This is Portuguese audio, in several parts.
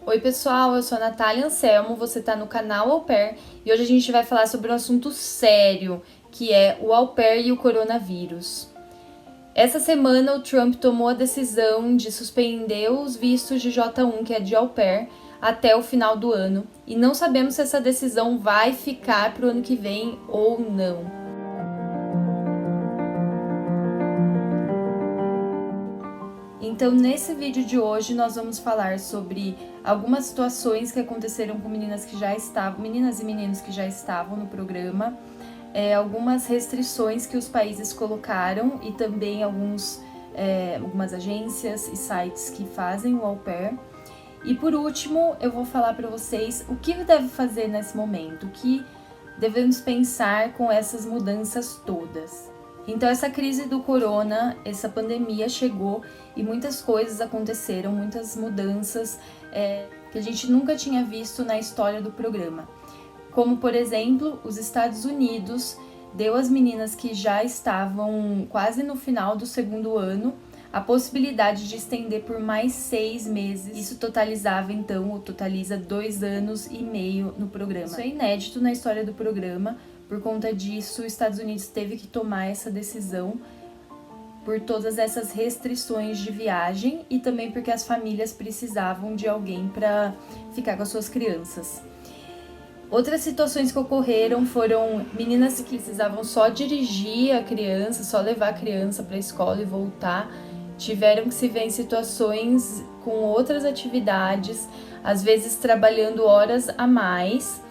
Oi pessoal, eu sou a Natália Anselmo, você tá no canal Au Pair e hoje a gente vai falar sobre um assunto sério, que é o au pair e o coronavírus. Essa semana o Trump tomou a decisão de suspender os vistos de J1, que é de au pair, até o final do ano e não sabemos se essa decisão vai ficar para o ano que vem ou não. Então, nesse vídeo de hoje, nós vamos falar sobre algumas situações que aconteceram com meninas e meninos que já estavam no programa, algumas restrições que os países colocaram e também algumas agências e sites que fazem o au pair. E por último, eu vou falar para vocês o que deve fazer nesse momento, o que devemos pensar com essas mudanças todas. Então essa crise do corona, essa pandemia chegou e muitas coisas aconteceram, muitas mudanças que a gente nunca tinha visto na história do programa. Como, por exemplo, os Estados Unidos deu às meninas que já estavam quase no final do segundo ano a possibilidade de estender por mais 6 meses. Isso totaliza 2 anos e meio no programa. Isso é inédito na história do programa. Por conta disso, os Estados Unidos teve que tomar essa decisão por todas essas restrições de viagem e também porque as famílias precisavam de alguém para ficar com as suas crianças. Outras situações que ocorreram foram meninas que precisavam só dirigir a criança, só levar a criança para a escola e voltar, tiveram que se ver em situações com outras atividades, às vezes trabalhando horas a mais,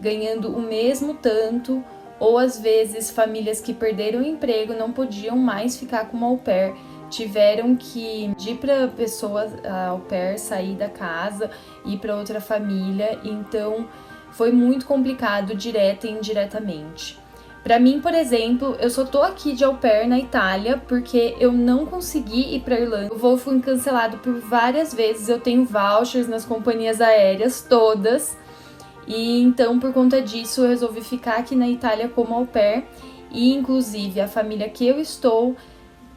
ganhando o mesmo tanto, ou às vezes famílias que perderam o emprego não podiam mais ficar com uma au pair, tiveram que pedir para a pessoa, a au pair, sair da casa e ir para outra família, então foi muito complicado direta e indiretamente. Para mim, por exemplo, eu só tô aqui de au pair na Itália porque eu não consegui ir para Irlanda. O voo foi cancelado por várias vezes, eu tenho vouchers nas companhias aéreas todas. E então, por conta disso, eu resolvi ficar aqui na Itália como au pair. E, inclusive, a família que eu estou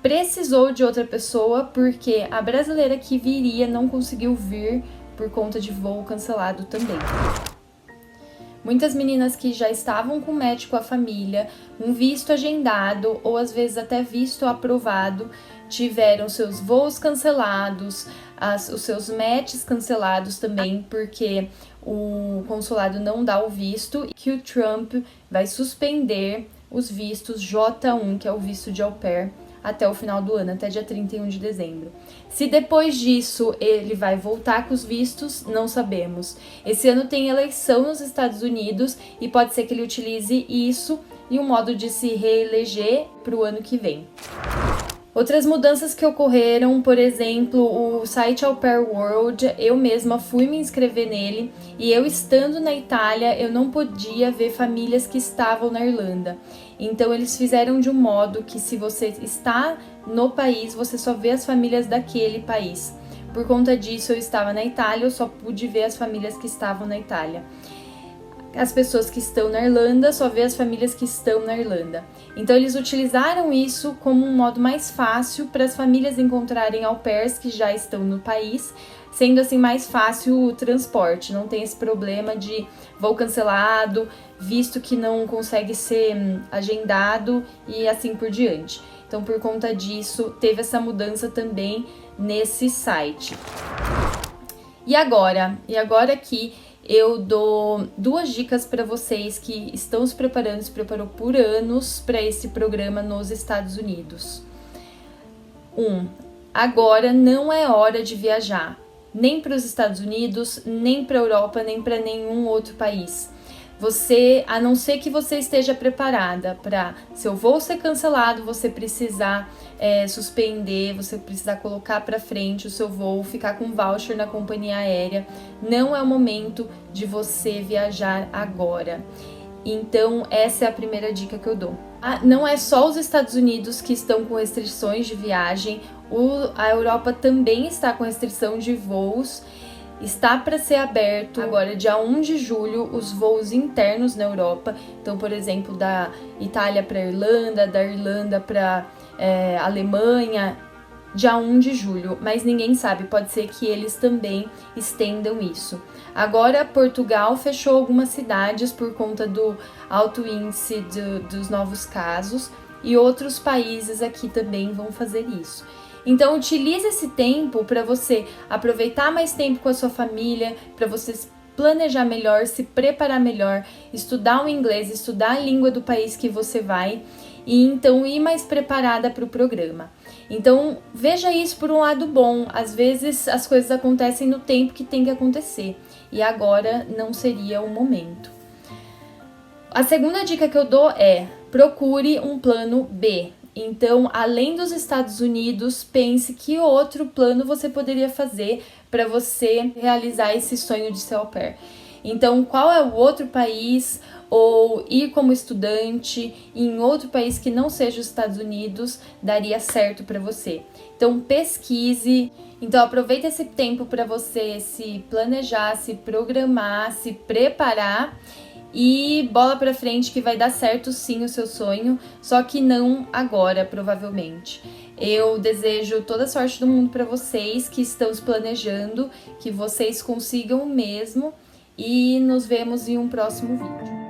precisou de outra pessoa porque a brasileira que viria não conseguiu vir por conta de voo cancelado também. Muitas meninas que já estavam com médico, a família, um visto agendado ou às vezes até visto aprovado, tiveram seus voos cancelados, os seus matches cancelados também, porque o consulado não dá o visto e que o Trump vai suspender os vistos J1, que é o visto de au pair, até o final do ano, até dia 31 de dezembro. Se depois disso ele vai voltar com os vistos, não sabemos. Esse ano tem eleição nos Estados Unidos e pode ser que ele utilize isso em um modo de se reeleger para o ano que vem. Outras mudanças que ocorreram, por exemplo, o site Au Pair World, eu mesma fui me inscrever nele e eu estando na Itália, eu não podia ver famílias que estavam na Irlanda. Então eles fizeram de um modo que se você está no país, você só vê as famílias daquele país. Por conta disso, eu estava na Itália, eu só pude ver as famílias que estavam na Itália. As pessoas que estão na Irlanda só vê as famílias que estão na Irlanda. Então eles utilizaram isso como um modo mais fácil para as famílias encontrarem au pairs que já estão no país, sendo assim mais fácil o transporte, não tem esse problema de voo cancelado, visto que não consegue ser agendado e assim por diante. Então por conta disso teve essa mudança também nesse site. E agora aqui eu dou 2 dicas para vocês que estão se preparou por anos para esse programa nos Estados Unidos. 1. Agora não é hora de viajar, nem para os Estados Unidos, nem para a Europa, nem para nenhum outro país. A não ser que você esteja preparada para seu voo ser cancelado, você precisar suspender, você precisar colocar para frente o seu voo, ficar com voucher na companhia aérea, não é o momento de você viajar agora. Então, essa é a primeira dica que eu dou. Não é só os Estados Unidos que estão com restrições de viagem, a Europa também está com restrição de voos. Está para ser aberto agora, dia 1 de julho, os voos internos na Europa. Então, por exemplo, da Itália para a Irlanda, da Irlanda para a Alemanha, dia 1 de julho, mas ninguém sabe, pode ser que eles também estendam isso. Agora, Portugal fechou algumas cidades por conta do alto índice dos novos casos, e outros países aqui também vão fazer isso. Então, utilize esse tempo para você aproveitar mais tempo com a sua família, para você planejar melhor, se preparar melhor, estudar o inglês, estudar a língua do país que você vai, e então ir mais preparada para o programa. Então, veja isso por um lado bom. Às vezes as coisas acontecem no tempo que tem que acontecer, e agora não seria o momento. A segunda dica que eu dou é: procure um plano B. Então, além dos Estados Unidos, pense que outro plano você poderia fazer para você realizar esse sonho de ser au pair. Então, qual é o outro país, ou ir como estudante em outro país que não seja os Estados Unidos, daria certo para você. Então, pesquise. Então, aproveite esse tempo para você se planejar, se programar, se preparar. E bola pra frente que vai dar certo sim o seu sonho, só que não agora, provavelmente. Eu desejo toda a sorte do mundo para vocês que estão se planejando, que vocês consigam mesmo, e nos vemos em um próximo vídeo.